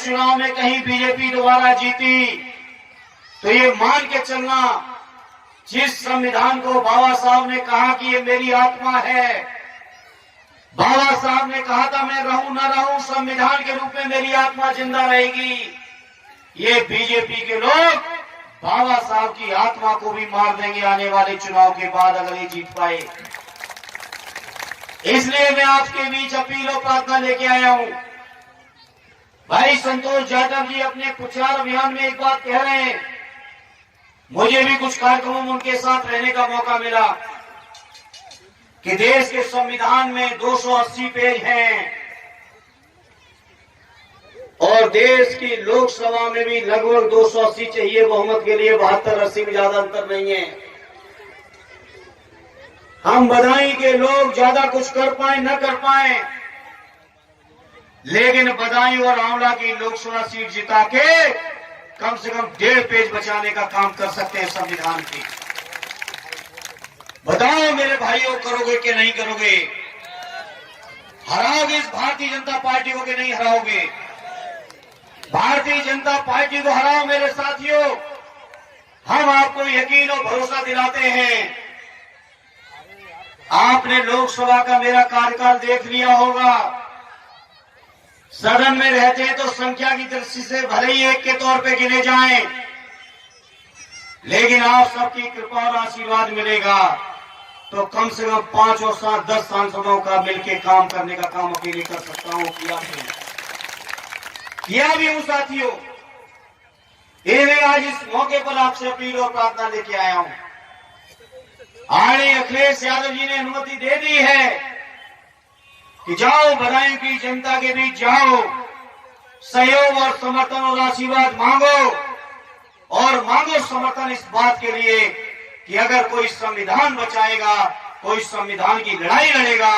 चुनाव में कहीं बीजेपी दोबारा जीती तो ये मान के चलना, जिस संविधान को बाबा साहब ने कहा कि ये मेरी आत्मा है, बाबा साहब ने कहा था मैं रहूं न रहूं, संविधान के रूप में मेरी आत्मा जिंदा रहेगी। ये बीजेपी के लोग बाबा साहब की आत्मा को भी मार देंगे आने वाले चुनाव के बाद, अगर ये जीत पाए। इसलिए मैं आपके बीच अपील और प्रार्थना लेके आया हूं। भाई संतोष यादव जी अपने प्रचार अभियान में एक बात कह रहे हैं, मुझे भी कुछ कार्यक्रमों में उनके साथ रहने का मौका मिला कि देश के संविधान में 280 पेज हैं और देश की लोकसभा में भी लगभग 280 चाहिए बहुमत के लिए, 72-80 में ज्यादा अंतर नहीं है। हम बदायूं के लोग ज्यादा कुछ कर पाए न कर पाए, लेकिन बदायूं और आंवला की लोकसभा सीट जिता के कम से कम 1.5 पेज बचाने का काम कर सकते हैं संविधान की। बताओ मेरे भाइयों, करोगे कि नहीं करोगे? हराओगे इस भारतीय जनता पार्टी को कि नहीं हराओगे? भारतीय जनता पार्टी को हराओ मेरे साथियों। हम आपको यकीन और भरोसा दिलाते हैं। आपने लोकसभा का मेरा कार्यकाल देख लिया होगा। सदन में रहते हैं तो संख्या की दृष्टि से भले ही एक के तौर पे गिने जाएं, लेकिन आप सबकी कृपा और आशीर्वाद मिलेगा तो कम से कम 5 और 7, 10 सांसदों का मिलकर काम करने का काम अकेले कर सकता हूं। किया भी हूं साथियों। ये मैं आज इस मौके पर आपसे अपील और प्रार्थना लेके आया हूं। आने अखिलेश यादव जी ने अनुमति दे दी है कि जाओ बदायूं की जनता के बीच जाओ, सहयोग और समर्थन और आशीर्वाद मांगो, और मांगो समर्थन इस बात के लिए कि अगर कोई संविधान बचाएगा, कोई संविधान की लड़ाई लड़ेगा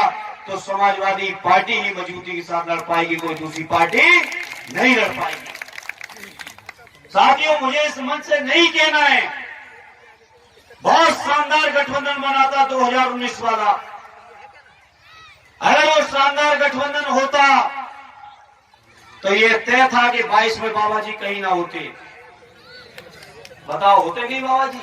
तो समाजवादी पार्टी ही मजबूती के साथ लड़ पाएगी, कोई दूसरी पार्टी नहीं लड़ पाएगी। साथियों, मुझे इस मंच से नहीं कहना है, बहुत शानदार गठबंधन बना था 2019 वाला। अगर वो शानदार गठबंधन होता तो ये तय था कि 22 में बाबा जी कहीं ना होते। बताओ होते नहीं बाबा जी?